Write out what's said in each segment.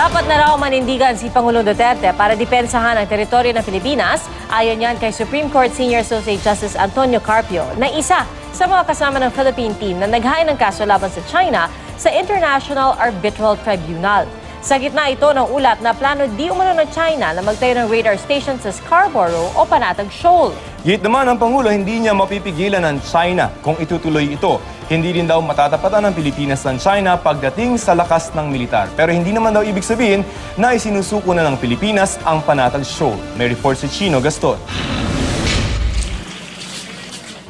Dapat na raw manindigan si Pangulong Duterte para depensahan ang teritoryo ng Pilipinas, ayon yan kay Supreme Court Senior Associate Justice Antonio Carpio, na isa sa mga kasama ng Philippine team na naghain ng kaso laban sa China sa International Arbitral Tribunal. Sa gitna ito ng ulat na plano di umano ng China na magtayo ng radar station sa Scarborough o Panatag Shoal. Git naman ng Pangulo, hindi niya mapipigilan ng China kung itutuloy ito. Hindi din daw matatapatan ng Pilipinas ng China pagdating sa lakas ng militar. Pero hindi naman daw ibig sabihin na isinusuko na ng Pilipinas ang Panatag Shoal. May report si Chino Gaston.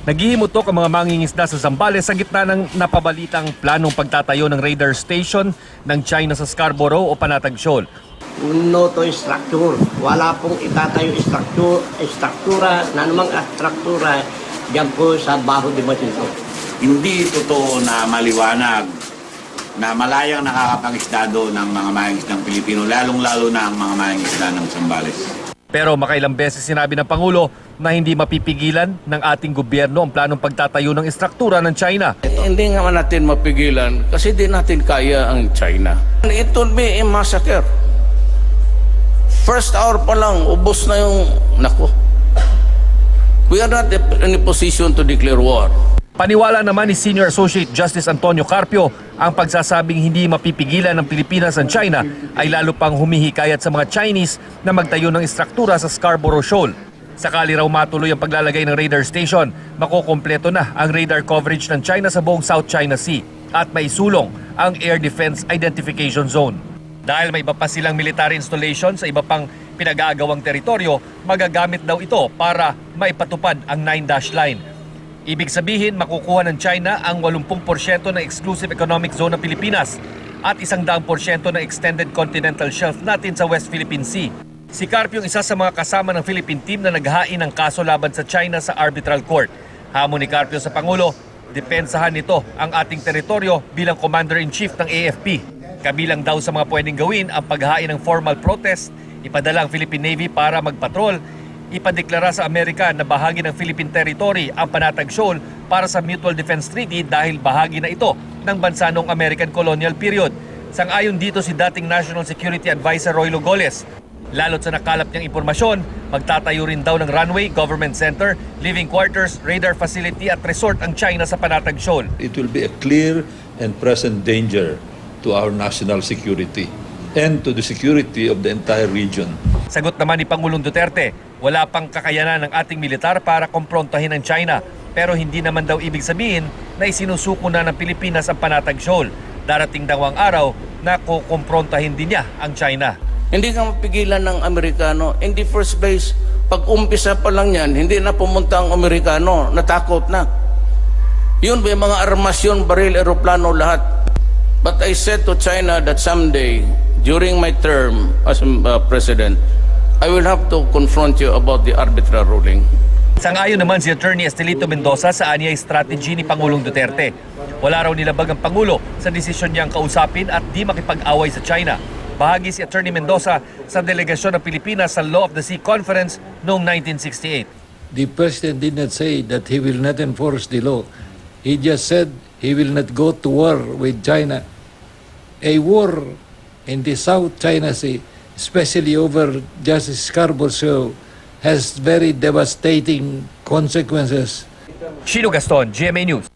Naghihimutok ang mga mangingisda sa Zambales sa gitna ng napabalitang planong pagtatayo ng radar station ng China sa Scarborough o Panatag Shoal. No to structure. Wala pong itatayo struktura na namang struktura diyan po sa Baho de Masinloc. Hindi totoo na maliwanag na malayang nakakapangisda doon ng mga mangingisdang Pilipino, lalong-lalo na ang mga mangingisda ng Zambales. Pero makailang beses sinabi ng Pangulo na hindi mapipigilan ng ating gobyerno ang planong pagtatayo ng istruktura ng China. Hindi nga natin mapigilan kasi di natin kaya ang China. It will be a massacre. First hour pa lang, ubos na yung... Nako. We are not in a position to declare war. Paniwala naman ni Senior Associate Justice Antonio Carpio, ang pagsasabing hindi mapipigilan ng Pilipinas ang China ay lalo pang humihikayat sa mga Chinese na magtayo ng istruktura sa Scarborough Shoal. Sakali raw matuloy ang paglalagay ng radar station, makukompleto na ang radar coverage ng China sa buong South China Sea at may sulong ang Air Defense Identification Zone. Dahil may iba pa silang military installation sa iba pang pinag-aagawang teritoryo, magagamit daw ito para maipatupad ang 9-dash line. Ibig sabihin, makukuha ng China ang 80% ng exclusive economic zone ng Pilipinas at 100% ng extended continental shelf natin sa West Philippine Sea. Si Carpio ang isa sa mga kasama ng Philippine team na naghain ng kaso laban sa China sa arbitral court. Hamon ni Carpio sa Pangulo, depensahan nito ang ating teritoryo bilang Commander-in-Chief ng AFP. Kabilang daw sa mga pwedeng gawin ang paghain ng formal protest, ipadala ang Philippine Navy para magpatrol, ipadeklara sa Amerika na bahagi ng Philippine territory ang Panatag Shoal para sa Mutual Defense Treaty dahil bahagi na ito ng bansa noong American colonial period. Sang-ayon dito si dating National Security Advisor Roy Logoles. Lalo't sa nakalap niyang impormasyon, magtatayo rin daw ng runway, government center, living quarters, radar facility at resort ang China sa Panatag Shoal. It will be a clear and present danger to our national security and to the security of the entire region. Sagot naman ni Pangulong Duterte, wala pang kakayanan ng ating militar para komprontahin ang China. Pero hindi naman daw ibig sabihin na isinusuko na ng Pilipinas ang Panatag Shoal. Darating daw ang araw na kukomprontahin din niya ang China. Hindi ka mapigilan ng Amerikano. In the first place, pag umpisa pa lang yan, hindi na pumunta ang Amerikano, natakot na. Yun may mga armasyon, baril, eroplano, lahat. But I said to China that someday, during my term as president, I will have to confront you about the arbitral ruling. Sang-ayon naman si Attorney Estelito Mendoza sa anyay strategy ni Pangulong Duterte. Wala raw nilabag ang Pangulo sa desisyon niyang kausapin at di makipag-away sa China. Bahagi si Attorney Mendoza sa delegasyon ng Pilipinas sa Law of the Sea Conference noong 1968. The President did not say that he will not enforce the law. He just said he will not go to war with China. A war in the South China Sea, especially over Justice Scarborough Shoal, has very devastating consequences. Chino Gaston, GMA News.